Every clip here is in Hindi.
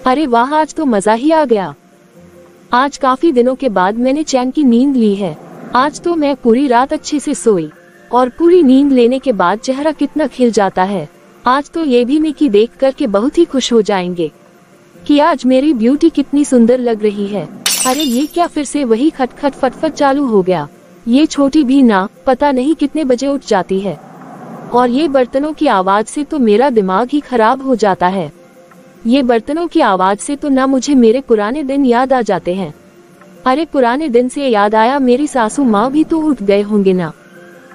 अरे वाह, आज तो मजा ही आ गया। आज काफी दिनों के बाद मैंने चैन की नींद ली है। आज तो मैं पूरी रात अच्छे से सोई और पूरी नींद लेने के बाद चेहरा कितना खिल जाता है। आज तो ये भी मिकी देख कर के बहुत ही खुश हो जाएंगे कि आज मेरी ब्यूटी कितनी सुंदर लग रही है। अरे ये क्या, फिर से वही खटखट फटफट चालू हो गया। ये छोटी भी ना पता नहीं कितने बजे उठ जाती है और ये बर्तनों की आवाज से तो मेरा दिमाग ही खराब हो जाता है। ये बर्तनों की आवाज से तो ना मुझे मेरे पुराने दिन याद आ जाते हैं। अरे पुराने दिन से याद आया, मेरी सासू माँ भी तो उठ गए होंगे ना।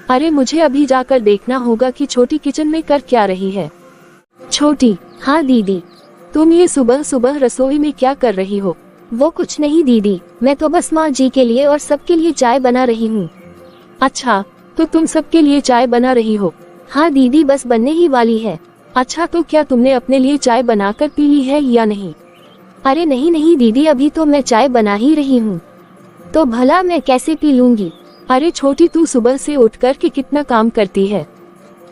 अरे मुझे अभी जाकर देखना होगा कि छोटी किचन में कर क्या रही है। छोटी, हाँ दीदी, तुम ये सुबह सुबह रसोई में क्या कर रही हो? वो कुछ नहीं दीदी, मैं तो बस माँ जी के लिए और सबके लिए चाय बना रही हूँ। अच्छा, तो तुम सबके लिए चाय बना रही हो? हाँ दीदी, बस बनने ही वाली है। अच्छा, तो क्या तुमने अपने लिए चाय बनाकर पी ली है या नहीं? अरे नहीं नहीं दीदी, अभी तो मैं चाय बना ही रही हूँ, तो भला मैं कैसे पी लूंगी? अरे छोटी, तू सुबह से उठ कर के कितना काम करती है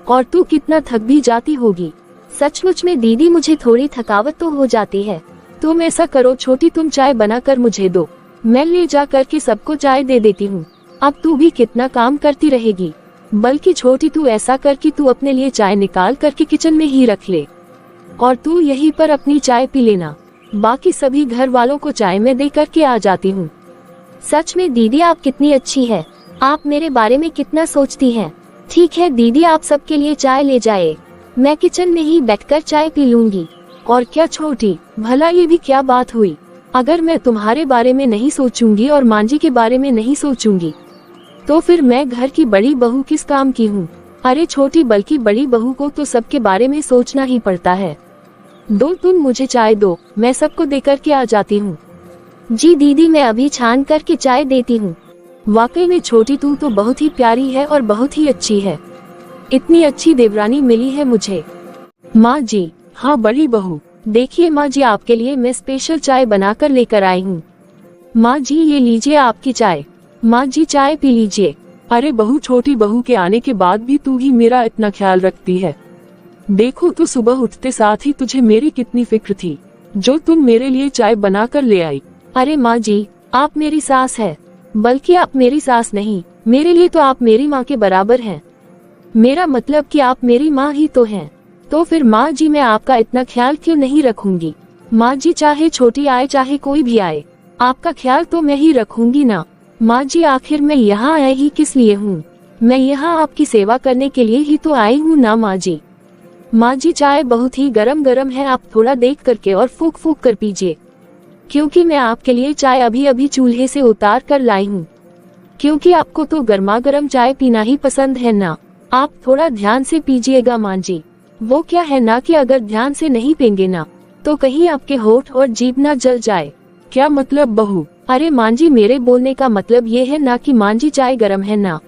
और तू कितना थक भी जाती होगी। सचमुच में दीदी, मुझे थोड़ी थकावट तो हो जाती है। तुम ऐसा करो छोटी, तुम चाय बनाकर मुझे दो, मैं ले जा कर के सबको चाय दे देती हूँ। अब तू भी कितना काम करती रहेगी। बल्कि छोटी, तू ऐसा कर कि तू अपने लिए चाय निकाल करके किचन में ही रख ले और तू यहीं पर अपनी चाय पी लेना। बाकी सभी घर वालों को चाय में दे करके आ जाती हूँ। सच में दीदी, आप कितनी अच्छी है। आप मेरे बारे में कितना सोचती हैं। ठीक है दीदी, आप सबके लिए चाय ले जाए, मैं किचन में ही बैठकर चाय पी लूंगी। और क्या छोटी, भला ये भी क्या बात हुई? अगर मैं तुम्हारे बारे में नहीं सोचूंगी और मांझी के बारे में नहीं सोचूंगी तो फिर मैं घर की बड़ी बहू किस काम की हूँ? अरे छोटी, बल्कि बड़ी बहू को तो सबके बारे में सोचना ही पड़ता है। दो, तुम मुझे चाय दो, मैं सबको दे करके आ जाती हूँ। जी दीदी, मैं अभी छान करके चाय देती हूँ। वाकई में छोटी, तू तो बहुत ही प्यारी है और बहुत ही अच्छी है। इतनी अच्छी देवरानी मिली है मुझे। माँ जी, हाँ बड़ी बहू, देखिए माँ जी, आपके लिए मैं स्पेशल चाय बनाकर लेकर आई हूँ। माँ जी, ये लीजिए आपकी चाय। माँ जी, चाय पी लीजिए। अरे बहू, छोटी बहू के आने के बाद भी तू ही मेरा इतना ख्याल रखती है। देखो तो सुबह उठते साथ ही तुझे मेरी कितनी फिक्र थी, जो तुम मेरे लिए चाय बनाकर ले आई। अरे माँ जी, आप मेरी सास है, बल्कि आप मेरी सास नहीं, मेरे लिए तो आप मेरी माँ के बराबर हैं। मेरा मतलब कि आप मेरी माँ ही तो हैं। तो फिर माँ जी, मैं आपका इतना ख्याल क्यों नहीं रखूंगी? माँ जी, चाहे छोटी आए चाहे कोई भी आए, आपका ख्याल तो मैं ही रखूंगी ना। माँ जी, आखिर मैं यहाँ आई ही किस लिए हूँ? मैं यहाँ आपकी सेवा करने के लिए ही तो आई हूँ ना माँ जी। माँ जी, चाय बहुत ही गरम गरम है, आप थोड़ा देख करके और फूक फूक कर पीजिए, क्योंकि मैं आपके लिए चाय अभी अभी चूल्हे से उतार कर लाई हूँ। क्योंकि आपको तो गर्मा गर्म चाय पीना ही पसंद है ना। आप थोड़ा ध्यान से पीजिएगा माँ जी। वो क्या है ना कि अगर ध्यान से नहीं पेंगे ना तो कहीं आपके होठ और जीभ ना जल जाए। क्या मतलब बहू? अरे माँ जी, मेरे बोलने का मतलब ये है ना कि माँ जी, चाय गरम है ना,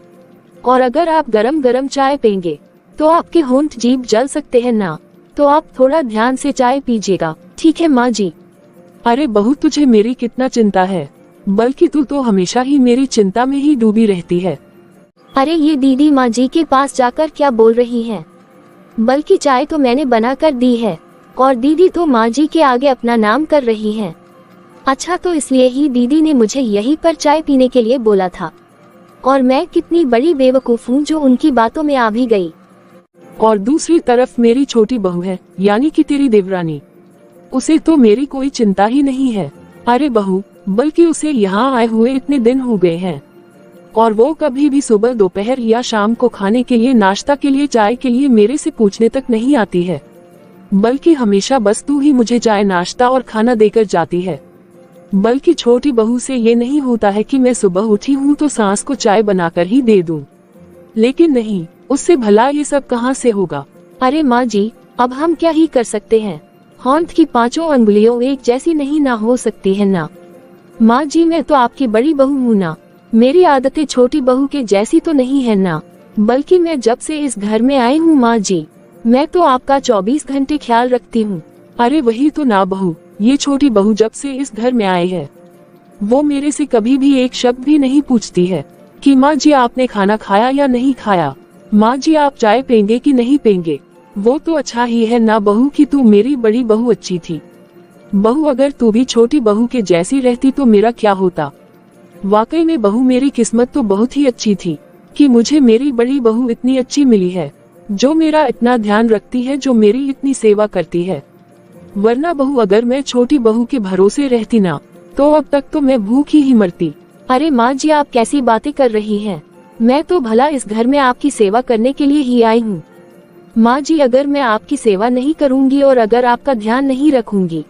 और अगर आप गरम गरम चाय पेंगे तो आपके होंठ जीभ जल सकते हैं ना। तो आप थोड़ा ध्यान से चाय पीजिएगा, ठीक है माँ जी? अरे बहू, तुझे मेरी कितना चिंता है, बल्कि तू तो हमेशा ही मेरी चिंता में ही डूबी रहती है। अरे ये दीदी माँ जी के पास जाकर क्या बोल रही हैं? बल्कि चाय तो मैंने बना कर दी है और दीदी तो माँ जी के आगे अपना नाम कर रही हैं। अच्छा, तो इसलिए ही दीदी ने मुझे यहीं पर चाय पीने के लिए बोला था, और मैं कितनी बड़ी बेवकूफ हूँ जो उनकी बातों में आ भी गई। और दूसरी तरफ मेरी छोटी बहू है, यानी कि तेरी देवरानी, उसे तो मेरी कोई चिंता ही नहीं है। अरे बहू, बल्कि उसे यहाँ आए हुए इतने दिन हो गए हैं और वो कभी भी सुबह, दोपहर या शाम को खाने के लिए, नाश्ता के लिए, चाय के लिए मेरे से पूछने तक नहीं आती है, बल्कि हमेशा बस तू ही मुझे चाय, नाश्ता और खाना देकर जाती है। बल्कि छोटी बहू से ये नहीं होता है कि मैं सुबह उठी हूँ तो सास को चाय बनाकर ही दे दूं। लेकिन नहीं, उससे भला ये सब कहाँ से होगा? अरे माँ जी, अब हम क्या ही कर सकते हैं? होंठ की पांचों अंगुलियों एक जैसी नहीं ना हो सकती है ना। माँ जी, मैं तो आपकी बड़ी बहू हूँ ना, मेरी आदतें छोटी बहू के जैसी तो नहीं है ना। बल्कि मैं जब से इस घर में आई हूँ माँ जी, मैं तो आपका 24 घंटे ख्याल रखती हूँ। अरे वही तो ना बहू, ये छोटी बहू जब से इस घर में आई है वो मेरे से कभी भी एक शब्द भी नहीं पूछती है कि माँ जी आपने खाना खाया या नहीं खाया, माँ जी आप चाय पेंगे कि नहीं पेंगे। वो तो अच्छा ही है ना बहू कि तू मेरी बड़ी बहू अच्छी थी। बहू, अगर तू भी छोटी बहू के जैसी रहती तो मेरा क्या होता। वाकई में बहू, मेरी किस्मत तो बहुत ही अच्छी थी कि मुझे मेरी बड़ी बहू इतनी अच्छी मिली है, जो मेरा इतना ध्यान रखती है, जो मेरी इतनी सेवा करती है। वरना बहू, अगर मैं छोटी बहू के भरोसे रहती ना, तो अब तक तो मैं भूखी ही मरती। अरे माँ जी, आप कैसी बातें कर रही हैं? मैं तो भला इस घर में आपकी सेवा करने के लिए ही आई हूँ। माँ जी, अगर मैं आपकी सेवा नहीं करूँगी और अगर आपका ध्यान नहीं रखूंगी,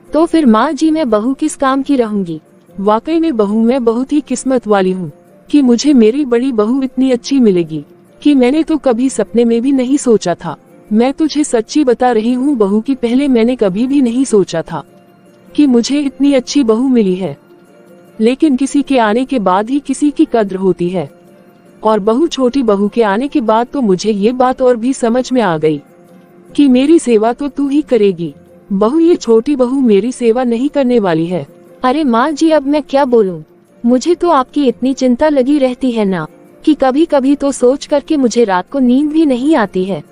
तो फिर माँ जी मैं बहू किस काम की रहूंगी। वाकई में बहू, मैं बहुत ही किस्मत वाली हूँ कि मुझे मेरी बड़ी बहू इतनी अच्छी मिलेगी कि मैंने तो कभी सपने में भी नहीं सोचा था। मैं तुझे सच्ची बता रही हूँ बहू कि पहले मैंने कभी भी नहीं सोचा था कि मुझे इतनी अच्छी बहू मिली है। लेकिन किसी के आने के बाद ही किसी की कद्र होती है, और बहू, छोटी बहू के आने के बाद तो मुझे ये बात और भी समझ में आ गई कि मेरी सेवा तो तू ही करेगी। बहू, ये छोटी बहू मेरी सेवा नहीं करने वाली है। अरे माँ जी, अब मैं क्या बोलूँ? मुझे तो आपकी इतनी चिंता लगी रहती है ना कि कभी कभी तो सोच करके मुझे रात को नींद भी नहीं आती है।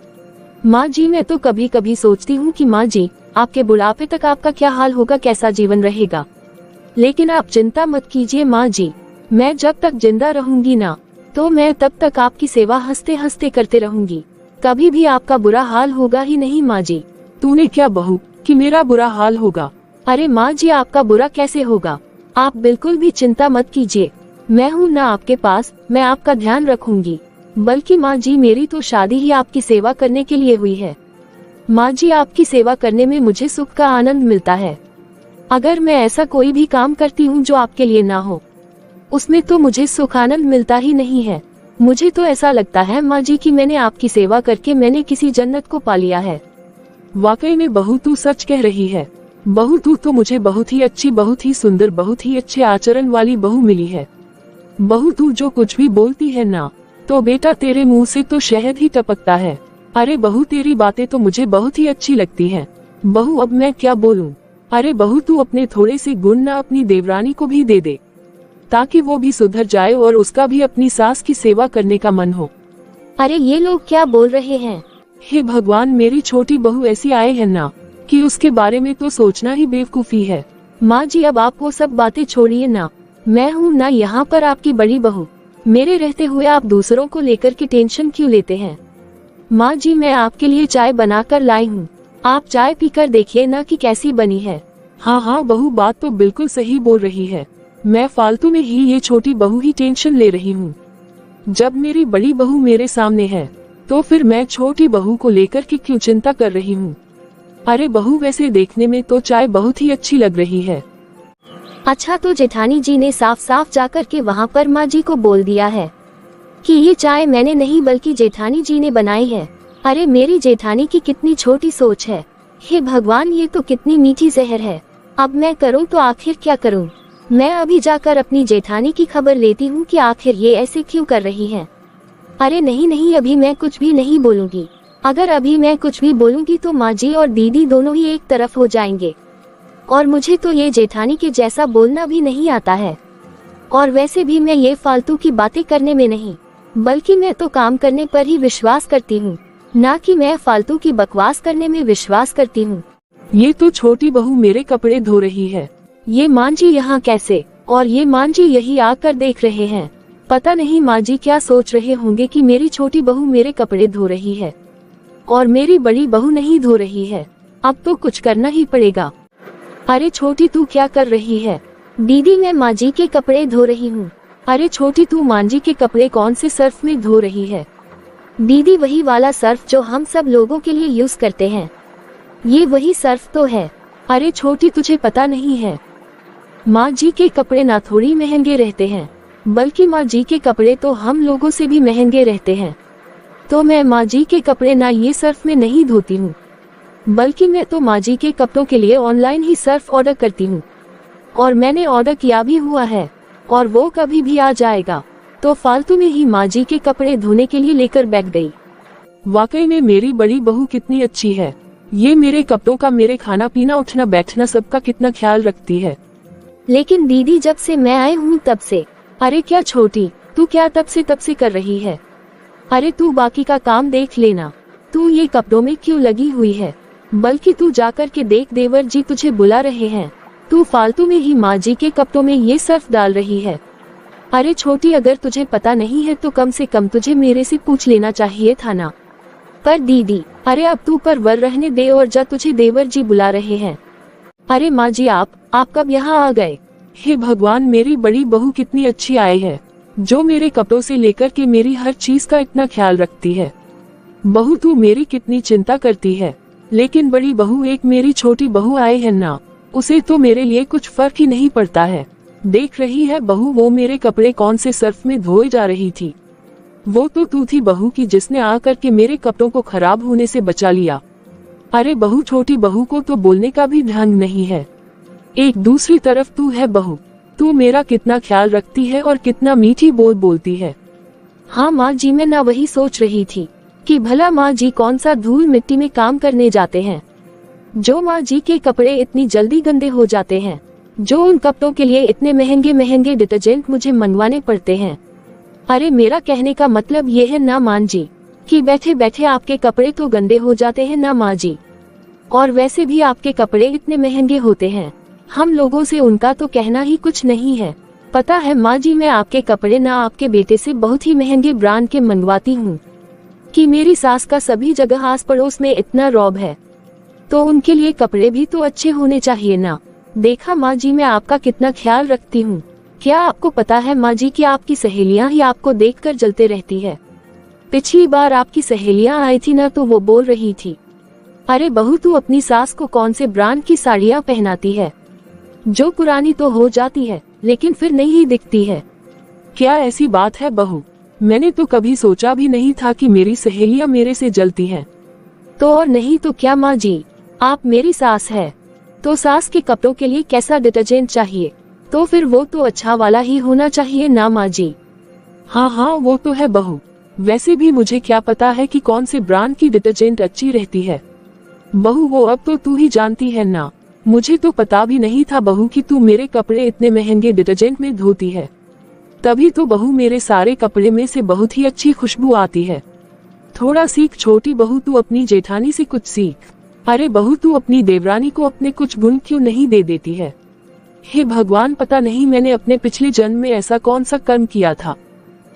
माँ जी, मैं तो कभी कभी सोचती हूँ कि माँ जी, आपके बुढ़ापे तक आपका क्या हाल होगा, कैसा जीवन रहेगा। लेकिन आप चिंता मत कीजिए माँ जी, मैं जब तक जिंदा रहूंगी ना, तो मैं तब तक आपकी सेवा हंसते हंसते करते रहूंगी। कभी भी आपका बुरा हाल होगा ही नहीं माँ जी। तूने क्या बहू कि मेरा बुरा हाल होगा? अरे माँ जी, आपका बुरा कैसे होगा? आप बिल्कुल भी चिंता मत कीजिए, मैं हूँ ना आपके पास, मैं आपका ध्यान रखूंगी। बल्कि माँ जी, मेरी तो शादी ही आपकी सेवा करने के लिए हुई है। माँ जी, आपकी सेवा करने में मुझे सुख का आनंद मिलता है। अगर मैं ऐसा कोई भी काम करती हूँ जो आपके लिए ना हो, उसमें तो मुझे सुख आनंद मिलता ही नहीं है। मुझे तो ऐसा लगता है माँ जी कि मैंने आपकी सेवा करके मैंने किसी जन्नत को पा लिया है। वाकई में बहू, तू सच कह रही है। बहू, तू तो मुझे बहुत ही अच्छी, बहुत ही सुंदर, बहुत ही अच्छे आचरण वाली बहू मिली है। बहू, तू जो कुछ भी बोलती है ना, तो बेटा तेरे मुंह से तो शहद ही टपकता है। अरे बहू, तेरी बातें तो मुझे बहुत ही अच्छी लगती हैं। बहू, अब मैं क्या बोलूं? अरे बहू, तू अपने थोड़े से गुण ना अपनी देवरानी को भी दे दे, ताकि वो भी सुधर जाए और उसका भी अपनी सास की सेवा करने का मन हो। अरे ये लोग क्या बोल रहे हैं? हे भगवान, मेरी छोटी बहू ऐसी आए है ना कि उसके बारे में तो सोचना ही बेवकूफी है। माँ जी, अब आप वो सब बातें छोड़िए ना, मैं हूँ ना यहाँ पर आपकी बड़ी बहू। मेरे रहते हुए आप दूसरों को लेकर के टेंशन क्यों लेते हैं? माँ जी, मैं आपके लिए चाय बनाकर लाई हूँ, आप चाय पीकर देखिए ना कि कैसी बनी है। हाँ हाँ बहू, बात तो बिल्कुल सही बोल रही है। मैं फालतू में ही ये छोटी बहू ही टेंशन ले रही हूँ। जब मेरी बड़ी बहू मेरे सामने है, तो फिर मैं छोटी बहू को लेकर के क्यों चिंता कर रही हूँ। अरे बहू, वैसे देखने में तो चाय बहुत ही अच्छी लग रही है। अच्छा, तो जेठानी जी ने साफ साफ जाकर के वहाँ पर माँ जी को बोल दिया है कि ये चाय मैंने नहीं बल्कि जेठानी जी ने बनाई है। अरे मेरी जेठानी की कितनी छोटी सोच है। हे भगवान, ये तो कितनी मीठी जहर है। अब मैं करूँ तो आखिर क्या करूँ? मैं अभी जाकर अपनी जेठानी की खबर लेती हूँ कि आखिर ये ऐसे क्यों कर रही है। अरे नहीं नहीं, अभी मैं कुछ भी नहीं बोलूँगी। अगर अभी मैं कुछ भी बोलूँगी तो माँ जी और दीदी दोनों ही एक तरफ हो जाएंगे, और मुझे तो ये जेठानी के जैसा बोलना भी नहीं आता है। और वैसे भी मैं ये फालतू की बातें करने में नहीं, बल्कि मैं तो काम करने पर ही विश्वास करती हूँ, ना कि मैं फालतू की बकवास करने में विश्वास करती हूँ। ये तो छोटी बहू मेरे कपड़े धो रही है। ये माँ जी यहाँ कैसे? और ये माँ जी यही आकर देख रहे हैं। पता नहीं माँ जी क्या सोच रहे होंगे कि मेरी छोटी बहू मेरे कपड़े धो रही है और मेरी बड़ी बहू नहीं धो रही है। अब तो कुछ करना ही पड़ेगा। अरे छोटी, तू क्या कर रही है? दीदी, मैं माँ जी के कपड़े धो रही हूँ। अरे छोटी, तू माँ जी के कपड़े कौन से सर्फ में धो रही है? दीदी, वही वाला सर्फ जो हम सब लोगों के लिए यूज करते हैं, ये वही सर्फ तो है। अरे छोटी, तुझे पता नहीं है, माँ जी के कपड़े ना थोड़ी महंगे रहते हैं, बल्कि माँ जी के कपड़े तो हम लोगों से भी महंगे रहते हैं। तो मैं माँ जी के कपड़े ना ये सर्फ में नहीं धोती हूँ, बल्कि मैं तो माँ जी के कपड़ों के लिए ऑनलाइन ही सर्फ ऑर्डर करती हूँ, और मैंने ऑर्डर किया भी हुआ है, और वो कभी भी आ जाएगा। तो फालतू में ही माँ जी के कपड़े धोने के लिए लेकर बैठ गई। वाकई में मेरी बड़ी बहू कितनी अच्छी है। ये मेरे कपड़ों का, मेरे खाना पीना उठना बैठना सबका कितना ख्याल रखती है। लेकिन दीदी, जब से मैं आई हूँ तब से। अरे क्या छोटी, तू क्या तब से कर रही है? अरे तू बाकी का काम देख लेना, तू ये कपड़ों में क्यों लगी हुई है? बल्कि तू जाकर के देख, देवर जी तुझे बुला रहे हैं। तू फालतू में ही माँ जी के कपड़ों में ये सर्फ डाल रही है। अरे छोटी, अगर तुझे पता नहीं है तो कम से कम तुझे मेरे से पूछ लेना चाहिए था ना। पर दीदी, अरे अब तू पर वर रहने दे और जा, तुझे देवर जी बुला रहे हैं। अरे माँ जी, आप कब यहाँ आ गए? हे भगवान, मेरी बड़ी बहू कितनी अच्छी आई है, जो मेरे कपड़ों से लेकर के मेरी हर चीज का इतना ख्याल रखती है। बहू, तू मेरी कितनी चिंता करती है, लेकिन बड़ी बहू, एक मेरी छोटी बहू आई है ना, उसे तो मेरे लिए कुछ फर्क ही नहीं पड़ता है। देख रही है बहू, वो मेरे कपड़े कौन से सर्फ में धोए जा रही थी। वो तो तू थी बहू की जिसने आकर के मेरे कपड़ों को खराब होने से बचा लिया। अरे बहू, छोटी बहू को तो बोलने का भी ढंग नहीं है। एक दूसरी तरफ तू है बहू, तू मेरा कितना ख्याल रखती है और कितना मीठी बोलती है। हाँ माँ जी, मैं ना वही सोच रही थी कि भला माँ जी कौन सा धूल मिट्टी में काम करने जाते हैं, जो माँ जी के कपड़े इतनी जल्दी गंदे हो जाते हैं, जो उन कपड़ों के लिए इतने महंगे महंगे डिटर्जेंट मुझे मंगवाने पड़ते हैं। अरे मेरा कहने का मतलब ये है ना माँ जी, कि बैठे बैठे आपके कपड़े तो गंदे हो जाते हैं ना माँ जी। और वैसे भी आपके कपड़े इतने महंगे होते हैं, हम लोगों से उनका तो कहना ही कुछ नहीं है। पता है माँ जी, मैं आपके कपड़े ना आपके बेटे से बहुत ही महंगे ब्रांड के मंगवाती हूँ, कि मेरी सास का सभी जगह आस पड़ोस में इतना रौब है, तो उनके लिए कपड़े भी तो अच्छे होने चाहिए ना। देखा माँ जी, मैं आपका कितना ख्याल रखती हूँ। क्या आपको पता है माँ जी कि आपकी सहेलियाँ ही आपको देखकर जलते रहती है। पिछली बार आपकी सहेलियाँ आई थी ना, तो वो बोल रही थी, अरे बहू, तू अपनी सास को कौन से ब्रांड की साड़ियाँ पहनाती है, जो पुरानी तो हो जाती है लेकिन फिर नहीं दिखती है। क्या ऐसी बात है बहू? मैंने तो कभी सोचा भी नहीं था कि मेरी सहेलियाँ मेरे से जलती हैं। तो और नहीं तो क्या माँ जी, आप मेरी सास है, तो सास के कपड़ों के लिए कैसा डिटर्जेंट चाहिए, तो फिर वो तो अच्छा वाला ही होना चाहिए ना माँ जी। हाँ हाँ, वो तो है बहू। वैसे भी मुझे क्या पता है कि कौन से ब्रांड की डिटर्जेंट अच्छी रहती है। बहू, वो अब तो तू ही जानती है ना। मुझे तो पता भी नहीं था बहू कि तू मेरे कपड़े इतने महंगे डिटर्जेंट में धोती है। तभी तो बहू, मेरे सारे कपड़े में से बहुत ही अच्छी खुशबू आती है। थोड़ा सीख छोटी बहू, तू अपनी जेठानी से कुछ सीख। अरे बहू, तू अपनी देवरानी को अपने कुछ गुण क्यों नहीं दे देती है? हे भगवान, पता नहीं मैंने अपने पिछले जन्म में ऐसा कौन सा कर्म किया था,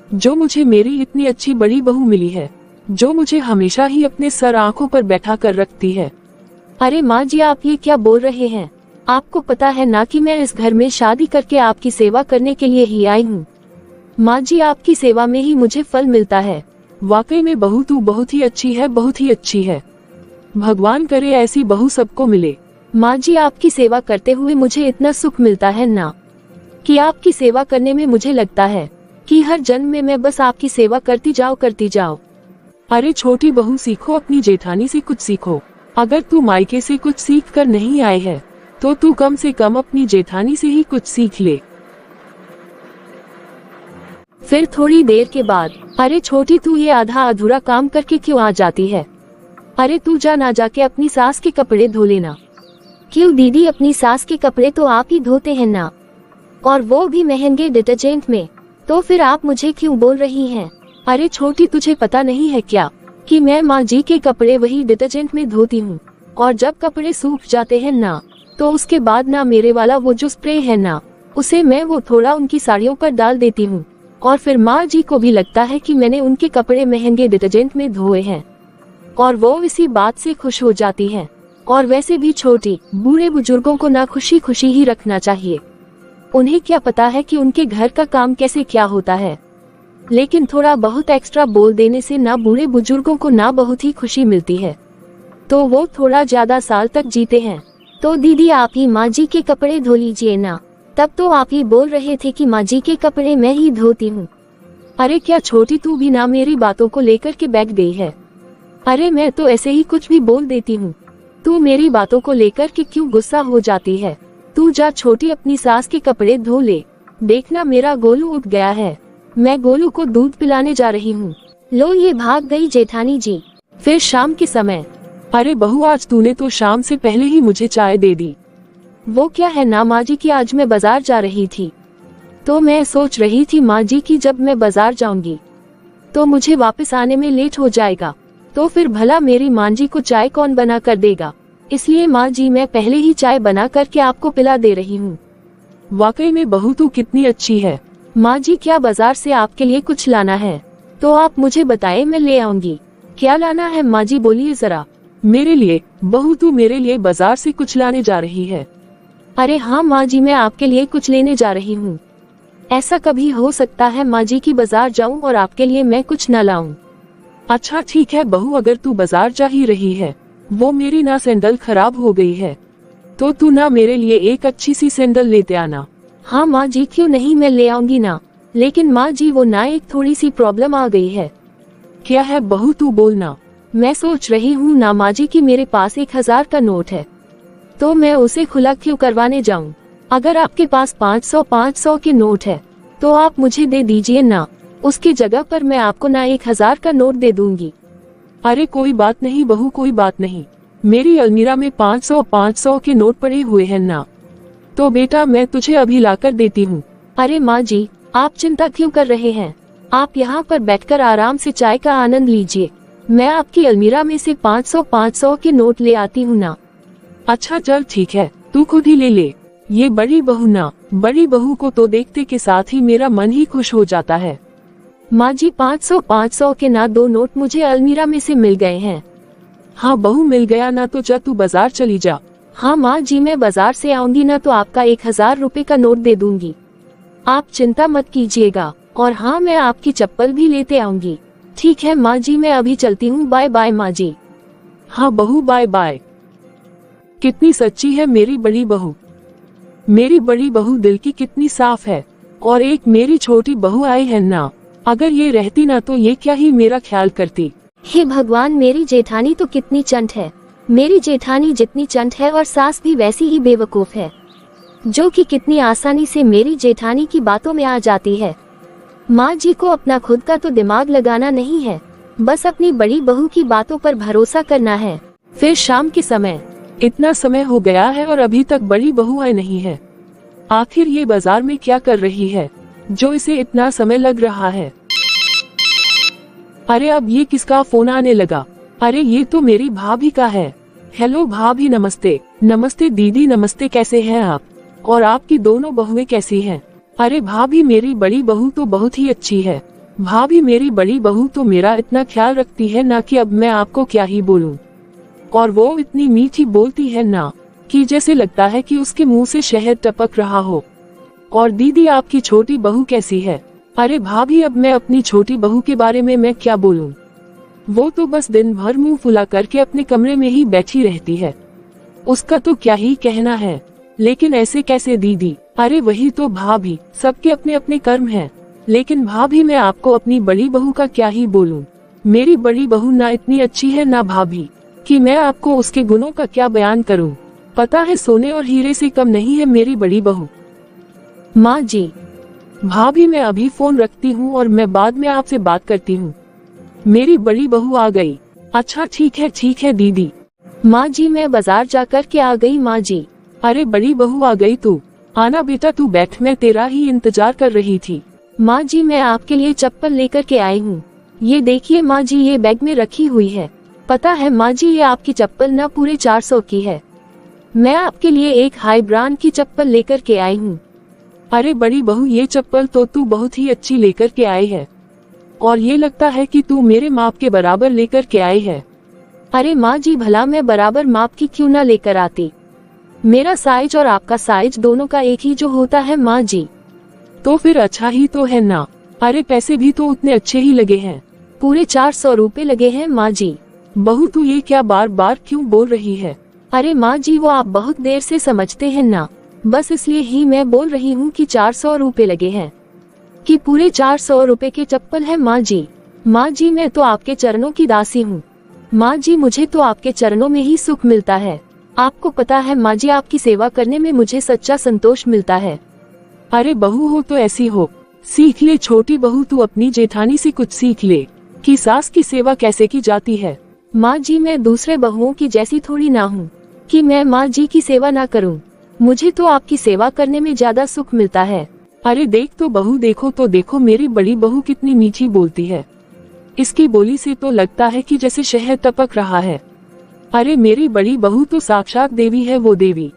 जो मुझे मेरी इतनी अच्छी बड़ी बहू मिली है, जो मुझे हमेशा ही अपने सर आंखों पर बैठा कर रखती है। अरे माँ जी, आप ये क्या बोल रहे हैं? आपको पता है ना कि मैं इस घर में शादी करके आपकी सेवा करने के लिए ही आई हूँ। माँ जी, आपकी सेवा में ही मुझे फल मिलता है। वाकई में बहू, तू बहुत ही अच्छी है, बहुत ही अच्छी है। भगवान करे ऐसी बहू सबको मिले। माँ जी, आपकी सेवा करते हुए मुझे इतना सुख मिलता है ना, कि आपकी सेवा करने में मुझे लगता है कि हर जन्म में मैं बस आपकी सेवा करती जाओ। अरे छोटी बहू, सीखो, अपनी जेठानी से कुछ सीखो। अगर तू मायके से कुछ सीख कर नहीं आए है, तो तू कम से कम अपनी जेठानी से ही कुछ सीख ले। फिर थोड़ी देर के बाद, अरे छोटी, तू ये आधा अधूरा काम करके क्यों आ जाती है? अरे तू ना जाके अपनी सास के कपड़े धो लेना। क्यों दीदी, अपनी सास के कपड़े तो आप ही धोते हैं ना, और वो भी महंगे डिटर्जेंट में, तो फिर आप मुझे क्यों बोल रही हैं? अरे छोटी, तुझे पता नहीं है क्या कि मैं माँ जी के कपड़े वही डिटर्जेंट में धोती हूँ, और जब कपड़े सूख जाते हैं ना, तो उसके बाद ना मेरे वाला वो जो स्प्रे है ना, उसे मैं वो थोड़ा उनकी साड़ियों पर डाल देती हूँ, और फिर माँ जी को भी लगता है कि मैंने उनके कपड़े महंगे डिटर्जेंट में धोए हैं, और वो इसी बात से खुश हो जाती हैं। और वैसे भी छोटी, बूढ़े बुजुर्गों को ना खुशी खुशी ही रखना चाहिए। उन्हें क्या पता है कि उनके घर का काम कैसे क्या होता है, लेकिन थोड़ा बहुत एक्स्ट्रा बोल देने से ना बूढ़े बुजुर्गों को ना बहुत ही खुशी मिलती है, तो वो थोड़ा ज्यादा साल तक जीते हैं। तो दीदी, आप ही माँ जी के कपड़े धो लीजिए ना। तब तो आप ही बोल रहे थे कि माँ जी के कपड़े मैं ही धोती हूँ। अरे क्या छोटी, तू भी ना मेरी बातों को लेकर के बैठ गई है? अरे मैं तो ऐसे ही कुछ भी बोल देती हूँ, तू मेरी बातों को लेकर के क्यों गुस्सा हो जाती है? तू जा छोटी, अपनी सास के कपड़े धो ले। देखना, मेरा गोलू उठ गया है, मैं गोलू को दूध पिलाने जा रही हूँ। लो, ये भाग गई जेठानी जी। फिर शाम के समय, अरे बहू, आज तूने तो शाम से पहले ही मुझे चाय दे दी। वो क्या है ना माँ जी की आज मैं बाजार जा रही थी, तो मैं सोच रही थी माँ जी की जब मैं बाजार जाऊंगी तो मुझे वापस आने में लेट हो जाएगा, तो फिर भला मेरी माँ जी को चाय कौन बना कर देगा। इसलिए माँ जी मैं पहले ही चाय बना करके आपको पिला दे रही हूँ। वाकई में बहू तू कितनी अच्छी है। माँ जी क्या बाजार से आपके लिए कुछ लाना है तो आप मुझे बताएं, मैं ले आऊंगी। क्या लाना है माँ जी बोलिए जरा। मेरे लिए? बहू तू मेरे लिए बाजार से कुछ लाने जा रही है? अरे हाँ माँ जी, मैं आपके लिए कुछ लेने जा रही हूँ। ऐसा कभी हो सकता है माँ जी की बाजार जाऊँ और आपके लिए मैं कुछ न लाऊं? अच्छा ठीक है बहू, अगर तू बाजार जा ही रही है, वो मेरी ना सैंडल खराब हो गई है, तो तू ना मेरे लिए एक अच्छी सी सैंडल लेते आना। हाँ माँ जी क्यों नहीं, मैं ले आऊंगी ना। लेकिन माँ जी वो ना एक थोड़ी सी प्रॉब्लम आ गई है। क्या है बहू तू बोलना। मैं सोच रही हूँ ना माँ जी कि मेरे पास 1000 का नोट है, तो मैं उसे खुला क्यों करवाने जाऊं। अगर आपके पास 500 के नोट है तो आप मुझे दे दीजिए ना, उसकी जगह पर मैं आपको ना 1000 का नोट दे दूंगी। अरे कोई बात नहीं बहू, कोई बात नहीं, मेरी अलमीरा में 500 के नोट पड़े हुए हैं ना, तो बेटा मैं तुझे अभी लाकर देती हूँ। अरे माँ जी आप चिंता क्यों कर रहे हैं, आप यहाँ पर बैठकर आराम से चाय का आनंद लीजिए, मैं आपकी अलमीरा में से 500 के नोट ले आती हूँ ना। अच्छा चल ठीक है, तू खुद ही ले ले। ये बड़ी बहू ना, बड़ी बहू को तो देखते के साथ ही मेरा मन ही खुश हो जाता है। माँ जी 500 के ना 2 नोट मुझे अलमीरा में से मिल गए हैं। हाँ बहू मिल गया ना, तो जा तू बाजार चली जा। हाँ माँ जी मैं बाजार से आऊंगी ना तो आपका 1000 रुपए का नोट दे दूंगी, आप चिंता मत कीजिएगा। और हाँ मैं आपकी चप्पल भी लेते आऊंगी। ठीक है माँ जी मैं अभी चलती हूँ, बाय बाय माँ जी। हाँ बहू बाय बाय। कितनी सच्ची है मेरी बड़ी बहू, मेरी बड़ी बहू दिल की कितनी साफ है। और एक मेरी छोटी बहू आई है ना, अगर ये रहती ना तो ये क्या ही मेरा ख्याल करती। हे भगवान, मेरी जेठानी तो कितनी चंट है। मेरी जेठानी जितनी चंट है और सास भी वैसी ही बेवकूफ है, जो कि कितनी आसानी से मेरी जेठानी की बातों में आ जाती है। माँ जी को अपना खुद का तो दिमाग लगाना नहीं है, बस अपनी बड़ी बहू की बातों पर भरोसा करना है। फिर शाम के समय इतना समय हो गया है और अभी तक बड़ी बहू आई नहीं है। आखिर ये बाजार में क्या कर रही है जो इसे इतना समय लग रहा है। अरे अब ये किसका फोन आने लगा। अरे ये तो मेरी भाभी का है। हेलो भाभी, नमस्ते। नमस्ते दीदी, नमस्ते, कैसे हैं आप? और आपकी दोनों बहुएं कैसी हैं? अरे भाभी मेरी बड़ी बहू तो बहुत ही अच्छी है। भाभी मेरी बड़ी बहू तो मेरा इतना ख्याल रखती है ना कि अब मैं आपको क्या ही बोलूं। और वो इतनी मीठी बोलती है ना कि जैसे लगता है कि उसके मुंह से शहद टपक रहा हो। और दीदी आपकी छोटी बहू कैसी है? अरे भाभी अब मैं अपनी छोटी बहू के बारे में मैं क्या बोलूं, वो तो बस दिन भर मुंह फुला करके अपने कमरे में ही बैठी रहती है, उसका तो क्या ही कहना है। लेकिन ऐसे कैसे दीदी? अरे वही तो भाभी, सबके अपने अपने कर्म हैं। लेकिन भाभी मैं आपको अपनी बड़ी बहू का क्या ही बोलूं। मेरी बड़ी बहू ना इतनी अच्छी है ना भाभी कि मैं आपको उसके गुणों का क्या बयान करूं। पता है सोने और हीरे से कम नहीं है मेरी बड़ी बहू। माँ जी भाभी मैं अभी फोन रखती हूँ और मैं बाद में आपसे बात करती हूँ। मेरी बड़ी बहू आ गई। अच्छा ठीक है दीदी। माँ जी मैं बाजार जाकर के आ गई माँ जी। अरे बड़ी बहू आ गई तू, आना बेटा तू बैठ, मैं तेरा ही इंतजार कर रही थी। माँ जी मैं आपके लिए चप्पल लेकर के आई हूँ, ये देखिए माँ जी, ये बैग में रखी हुई है। पता है माँ जी ये आपकी चप्पल ना पूरे 400 की है। मैं आपके लिए एक हाई ब्रांड की चप्पल लेकर के आई हूँ। अरे बड़ी बहू ये चप्पल तो तू बहुत ही अच्छी लेकर के आई है, और ये लगता है कि तू मेरे माप के बराबर लेकर के आई है। अरे माँ जी भला मैं बराबर माप की क्यों ना लेकर आती, मेरा साइज और आपका साइज दोनों का एक ही जो होता है माँ जी। तो फिर अच्छा ही तो है ना। अरे पैसे भी तो उतने अच्छे ही लगे हैं, पूरे 400 रुपए लगे हैं माँ जी। बहू तू ये क्या बार बार क्यों बोल रही है? अरे माँ जी वो आप बहुत देर से समझते हैं ना, बस इसलिए ही मैं बोल रही हूँ कि 400 रुपए लगे हैं, कि पूरे 400 रुपए के चप्पल है माँ जी। माँ जी मैं तो आपके चरणों की दासी हूँ माँ जी, मुझे तो आपके चरणों में ही सुख मिलता है। आपको पता है माँ जी, आपकी सेवा करने में मुझे सच्चा संतोष मिलता है। अरे बहू हो तो ऐसी हो, सीख ले छोटी बहू, तू अपनी जेठानी से कुछ सीख ले कि सास की सेवा कैसे की जाती है। माँ जी मैं दूसरे बहुओं की जैसी थोड़ी ना हूँ कि मैं माँ जी की सेवा ना करूँ, मुझे तो आपकी सेवा करने में ज्यादा सुख मिलता है। अरे देख तो बहू, देखो तो देखो मेरी बड़ी बहू कितनी मीठी बोलती है, इसकी बोली से तो लगता है कि जैसे शहद टपक रहा है। अरे मेरी बड़ी बहू तो साक्षात देवी है, वो देवी।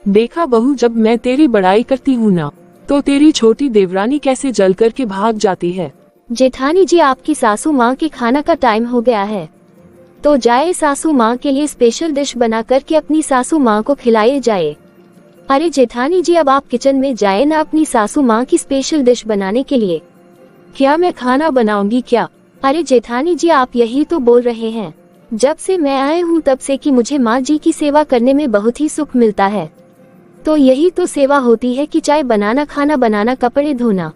देखा बहू, जब मैं तेरी बड़ाई करती हूँ ना, तो तेरी छोटी देवरानी कैसे जल कर के भाग जाती है। जेठानी जी, आपकी सासू माँ के खाना का टाइम हो गया है, तो जाए सासू माँ के लिए स्पेशल डिश बना करके अपनी सासू माँ को खिलाए जाए। अरे जेठानी जी, अब आप किचन में जाए ना अपनी सासू माँ की स्पेशल डिश बनाने के लिए। क्या मैं खाना बनाऊंगी क्या? अरे जेठानी जी, आप यही तो बोल रहे हैं जब से मैं आए हूँ तब से कि मुझे माँ जी की सेवा करने में बहुत ही सुख मिलता है। तो यही तो सेवा होती है कि चाय बनाना, खाना बनाना, कपड़े धोना।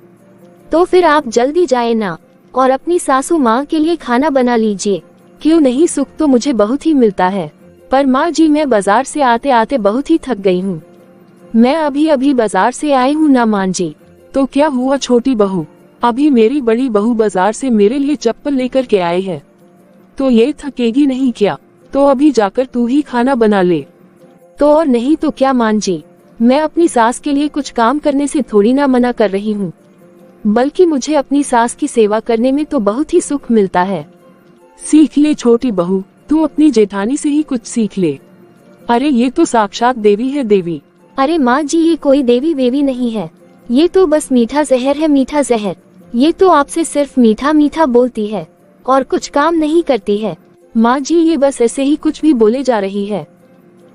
तो फिर आप जल्दी जाए ना और अपनी सासू माँ के लिए खाना बना लीजिए। क्यों नहीं, सुख तो मुझे बहुत ही मिलता है, पर माँ जी मैं बाजार से आते आते बहुत ही थक गई हूँ। मैं अभी अभी बाजार से आई हूँ ना माँ जी। तो क्या हुआ छोटी बहू, अभी मेरी बड़ी बहू बाजार से मेरे लिए चप्पल लेकर के आई है, तो ये थकेगी नहीं क्या? तो अभी जाकर तू ही खाना बना ले। तो और नहीं तो क्या माँ जी, मैं अपनी सास के लिए कुछ काम करने से थोड़ी ना मना कर रही हूँ, बल्कि मुझे अपनी सास की सेवा करने में तो बहुत ही सुख मिलता है। सीख ले छोटी बहू, तू अपनी जेठानी से ही कुछ सीख ले। अरे ये तो साक्षात देवी है, देवी। अरे माँ जी, ये कोई देवी वेवी नहीं है, ये तो बस मीठा जहर है, मीठा जहर। ये तो आपसे सिर्फ मीठा मीठा बोलती है और कुछ काम नहीं करती है। माँ जी, ये बस ऐसे ही कुछ भी बोले जा रही है।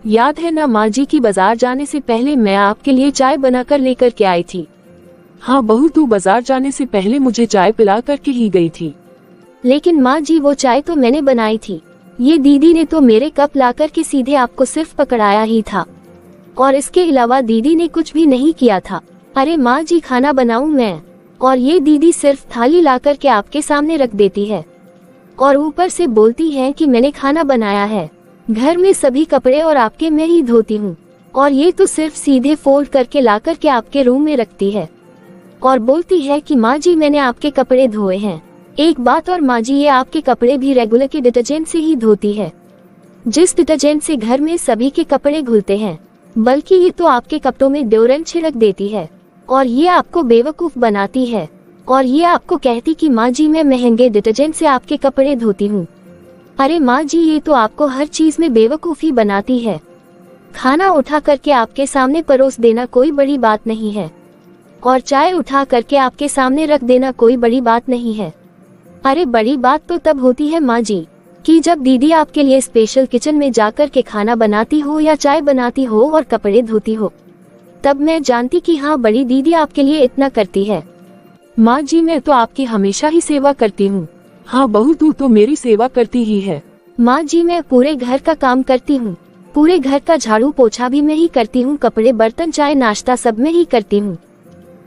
याद है ना माँ जी की बाजार जाने से पहले मैं आपके लिए चाय बनाकर लेकर के आई थी। हाँ बहू, तू बाजार जाने से पहले मुझे चाय पिला करके ही गई थी। लेकिन माँ जी, वो चाय तो मैंने बनाई थी, ये दीदी ने तो मेरे कप लाकर के सीधे आपको सिर्फ पकड़ाया ही था, और इसके अलावा दीदी ने कुछ भी नहीं किया था। अरे माँ जी, खाना बनाऊं मैं, और ये दीदी सिर्फ थाली लाकर के आपके सामने रख देती है और ऊपर से बोलती है कि मैंने खाना बनाया है। घर में सभी कपड़े और आपके मैं ही धोती हूँ, और ये तो सिर्फ सीधे फोल्ड करके लाकर के आपके रूम में रखती है और बोलती है कि माँ जी मैंने आपके कपड़े धोए हैं। एक बात और माँ जी, ये आपके कपड़े भी रेगुलर के डिटर्जेंट से ही धोती है, जिस डिटर्जेंट से घर में सभी के कपड़े धुलते हैं, बल्कि ये तो आपके कपड़ों में ड्योरेंट छिड़क देती है और ये आपको बेवकूफ बनाती है और ये आपको कहती कि माँ जी मैं महंगे डिटर्जेंट से आपके कपड़े धोती हूँ। अरे माँ जी, ये तो आपको हर चीज में बेवकूफी बनाती है। खाना उठा करके आपके सामने परोस देना कोई बड़ी बात नहीं है, और चाय उठा करके आपके सामने रख देना कोई बड़ी बात नहीं है। अरे बड़ी बात तो तब होती है माँ जी कि जब दीदी आपके लिए स्पेशल किचन में जाकर के खाना बनाती हो या चाय बनाती हो और कपड़े धोती हो, तब मैं जानती कि हाँ बड़ी दीदी आपके लिए इतना करती है। माँ जी, मैं तो आपकी हमेशा ही सेवा करती हूँ। हाँ बहू, तू तो मेरी सेवा करती ही है। माँ जी, मैं पूरे घर का काम करती हूँ, पूरे घर का झाड़ू पोछा भी मैं ही करती हूँ, कपड़े बर्तन चाय नाश्ता सब मैं ही करती हूँ,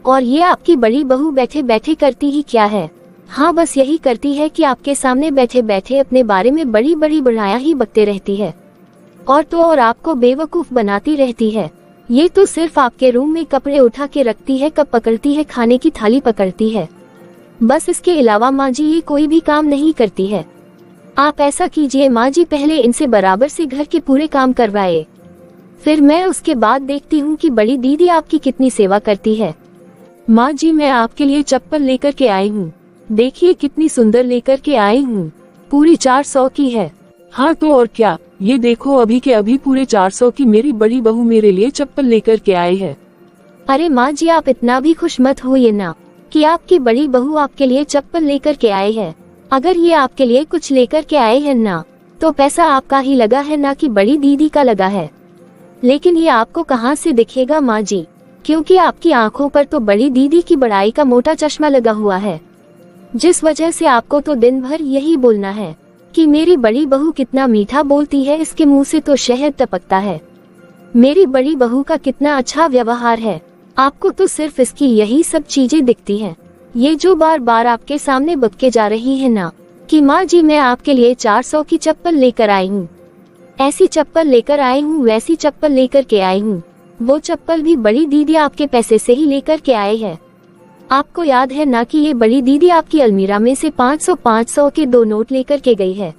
और ये आपकी बड़ी बहू बैठे बैठे करती ही क्या है? हाँ बस यही करती है कि आपके सामने बैठे बैठे अपने बारे में बड़ी बड़ी बढ़ाया ही बकते रहती है, और तो और आपको बेवकूफ बनाती रहती है। ये तो सिर्फ आपके रूम में कपड़े उठा के रखती है, कप पकड़ती है, खाने की थाली पकड़ती है, बस इसके अलावा माँ जी ये कोई भी काम नहीं करती है। आप ऐसा कीजिए माँ जी, पहले इनसे बराबर से घर के पूरे काम करवाए, फिर मैं उसके बाद देखती हूँ कि बड़ी दीदी आपकी कितनी सेवा करती है। माँ जी, मैं आपके लिए चप्पल लेकर के आई हूँ, देखिए कितनी सुंदर लेकर के आई हूँ, पूरी 400 की है। हाँ तो और क्या, ये देखो अभी के अभी पूरे 400 की मेरी बड़ी बहू मेरे लिए चप्पल लेकर के आई है। अरे माँ जी, आप इतना भी खुश मत होइए ना कि आपकी बड़ी बहू आपके लिए चप्पल लेकर के आई है। अगर ये आपके लिए कुछ लेकर के आए हैं ना, तो पैसा आपका ही लगा है ना कि बड़ी दीदी का लगा है। लेकिन ये आपको कहाँ से दिखेगा माँ जी, क्योंकि आपकी आंखों पर तो बड़ी दीदी की बड़ाई का मोटा चश्मा लगा हुआ है, जिस वजह से आपको तो दिन भर यही बोलना है कि मेरी बड़ी बहू कितना मीठा बोलती है, इसके मुंह से तो शहद टपकता है, मेरी बड़ी बहू का कितना अच्छा व्यवहार है। आपको तो सिर्फ इसकी यही सब चीजें दिखती हैं। ये जो बार बार आपके सामने बकके जा रही है ना कि माँ जी मैं आपके लिए 400 की चप्पल लेकर आई हूँ, ऐसी चप्पल लेकर आई हूँ, वैसी चप्पल लेकर के आई हूँ, वो चप्पल भी बड़ी दीदी आपके पैसे से ही लेकर के आए है। आपको याद है ना कि ये बड़ी दीदी आपकी अलमीरा में से 500 के 2 नोट लेकर के गई है,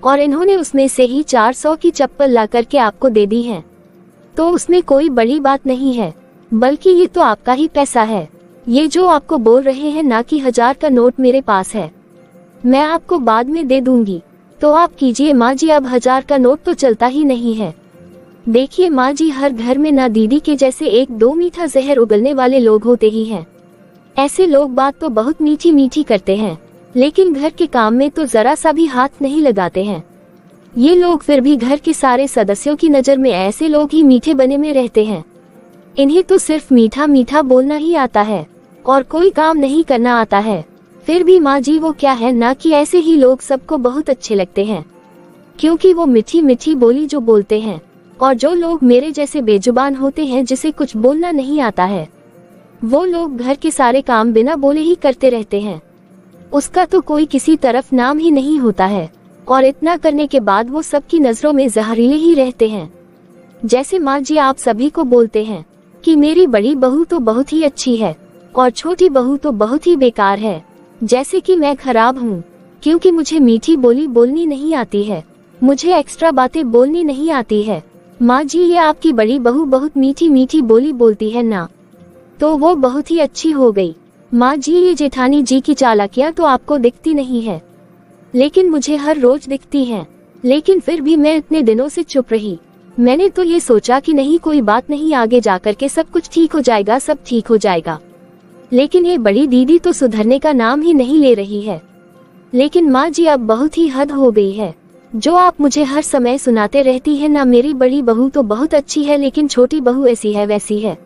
और इन्होंने उसमें से ही 400 की चप्पल ला करके आपको दे दी है। तो उसमें कोई बड़ी बात नहीं है, बल्कि ये तो आपका ही पैसा है। ये जो आपको बोल रहे हैं ना कि 1000 का नोट मेरे पास है, मैं आपको बाद में दे दूंगी, तो आप कीजिए माँ जी, अब 1000 का नोट तो चलता ही नहीं है। देखिए माँ जी, हर घर में ना दीदी के जैसे 1-2 मीठा जहर उगलने वाले लोग होते ही हैं। ऐसे लोग बात तो बहुत मीठी मीठी करते हैं, लेकिन घर के काम में तो जरा सा भी हाथ नहीं लगाते हैं। ये लोग फिर भी घर के सारे सदस्यों की नजर में ऐसे लोग ही मीठे बने में रहते हैं। इन्हें तो सिर्फ मीठा मीठा बोलना ही आता है और कोई काम नहीं करना आता है। फिर भी माँ जी वो क्या है ना कि ऐसे ही लोग सबको बहुत अच्छे लगते हैं, क्योंकि वो मीठी मीठी बोली जो बोलते हैं। और जो लोग मेरे जैसे बेजुबान होते हैं, जिसे कुछ बोलना नहीं आता है, वो लोग घर के सारे काम बिना बोले ही करते रहते हैं। उसका तो कोई किसी तरफ नाम ही नहीं होता है, और इतना करने के बाद वो सबकी नजरों में जहरीले ही रहते हैं। जैसे माँ जी आप सभी को बोलते हैं कि मेरी बड़ी बहू तो बहुत ही अच्छी है और छोटी बहू तो बहुत ही बेकार है, जैसे कि मैं खराब हूँ क्योंकि मुझे मीठी बोली बोलनी नहीं आती है, मुझे एक्स्ट्रा बातें बोलनी नहीं आती है। माँ जी ये आपकी बड़ी बहू बहुत मीठी मीठी बोली बोलती है ना, तो वो बहुत ही अच्छी हो गई। माँ जी ये जेठानी जी की चालाकियाँ तो आपको दिखती नहीं है, लेकिन मुझे हर रोज दिखती हैं। लेकिन फिर भी मैं इतने दिनों से चुप रही। मैंने तो ये सोचा कि नहीं कोई बात नहीं, आगे जाकर के सब कुछ ठीक हो जाएगा, सब ठीक हो जाएगा। लेकिन ये बड़ी दीदी तो सुधरने का नाम ही नहीं ले रही है। लेकिन माँ जी अब बहुत ही हद हो गई है। जो आप मुझे हर समय सुनाते रहती है ना, मेरी बड़ी बहू तो बहुत अच्छी है लेकिन छोटी बहू ऐसी है वैसी है,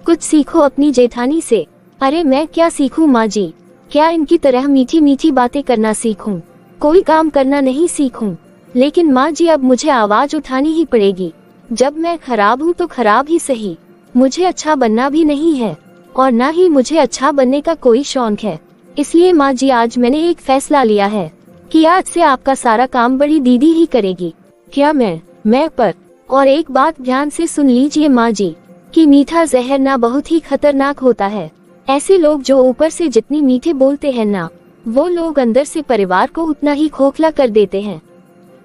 कुछ सीखो अपनी जेठानी से। अरे मैं क्या सीखूं माँ जी, क्या इनकी तरह मीठी मीठी बातें करना सीखूं, कोई काम करना नहीं सीखूं। लेकिन माँ जी अब मुझे आवाज उठानी ही पड़ेगी। जब मैं खराब हूँ तो खराब ही सही, मुझे अच्छा बनना भी नहीं है और ना ही मुझे अच्छा बनने का कोई शौक है। इसलिए माँ जी आज मैंने एक फैसला लिया है कि आज से आपका सारा काम बड़ी दीदी ही करेगी। क्या मैं पर? और एक बात ध्यान से सुन लीजिए माँ जी, कि मीठा जहर ना बहुत ही खतरनाक होता है। ऐसे लोग जो ऊपर से जितनी मीठे बोलते हैं ना, वो लोग अंदर से परिवार को उतना ही खोखला कर देते हैं।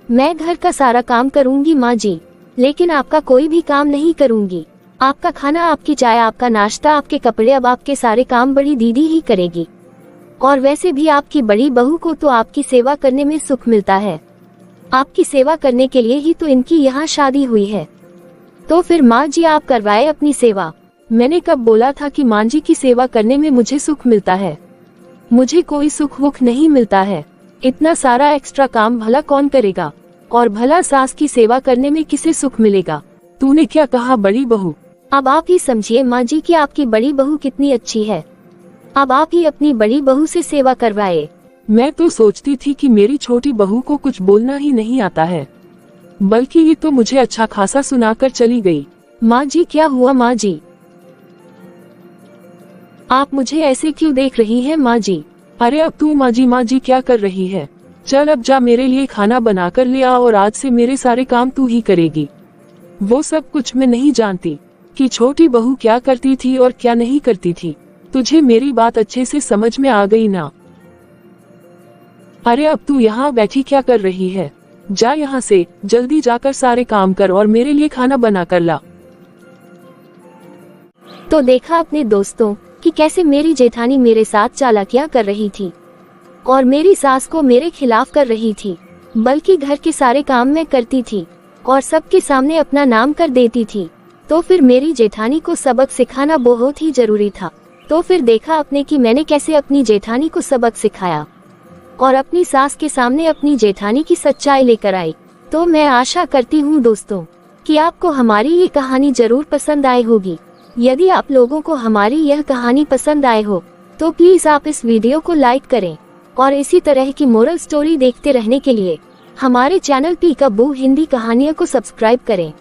मैं घर का सारा काम करूंगी माँ जी, लेकिन आपका कोई भी काम नहीं करूंगी। आपका खाना, आपकी चाय, आपका नाश्ता, आपके कपड़े, अब आपके सारे काम बड़ी दीदी ही करेगी। और वैसे भी आपकी बड़ी बहू को तो आपकी सेवा करने में सुख मिलता है। आपकी सेवा करने के लिए ही तो इनकी यहाँ शादी हुई है। तो फिर माँ जी आप करवाए अपनी सेवा। मैंने कब बोला था कि माँ जी की सेवा करने में मुझे सुख मिलता है? मुझे कोई सुख वुख नहीं मिलता है। इतना सारा एक्स्ट्रा काम भला कौन करेगा? और भला सास की सेवा करने में किसे सुख मिलेगा? तूने क्या कहा बड़ी बहू? अब आप ही समझिए माँ जी कि आपकी बड़ी बहू कितनी अच्छी है। अब आप ही अपनी बड़ी बहू से सेवा करवाए। मैं तो सोचती थी कि मेरी छोटी बहू को कुछ बोलना ही नहीं आता है, बल्कि ये तो मुझे अच्छा खासा सुनाकर चली गई। माँ जी क्या हुआ माँ जी? आप मुझे ऐसे क्यों देख रही हैं माँ जी? अरे अब तू माँ जी क्या कर रही है? चल अब जा मेरे लिए खाना बना कर ले आ और आज से मेरे सारे काम तू ही करेगी। वो सब कुछ मैं नहीं जानती कि छोटी बहू क्या करती थी और क्या नहीं करती थी। तुझे मेरी बात अच्छे से समझ में आ गई ना? अरे अब तू यहाँ बैठी क्या कर रही है? जा यहाँ से, जल्दी जाकर सारे काम कर और मेरे लिए खाना बना कर ला। तो देखा अपने दोस्तों कि कैसे मेरी जेठानी मेरे साथ चालाकियां कर रही थी और मेरी सास को मेरे खिलाफ कर रही थी। बल्कि घर के सारे काम मैं करती थी और सबके सामने अपना नाम कर देती थी। तो फिर मेरी जेठानी को सबक सिखाना बहुत ही जरूरी था। तो फिर देखा आपने कि मैंने कैसे अपनी जेठानी को सबक सिखाया और अपनी सास के सामने अपनी जेठानी की सच्चाई लेकर आई। तो मैं आशा करती हूँ दोस्तों कि आपको हमारी ये कहानी जरूर पसंद आई होगी। यदि आप लोगों को हमारी यह कहानी पसंद आए हो तो प्लीज आप इस वीडियो को लाइक करें और इसी तरह की मोरल स्टोरी देखते रहने के लिए हमारे चैनल पीकाबू हिंदी कहानियों को सब्सक्राइब करें।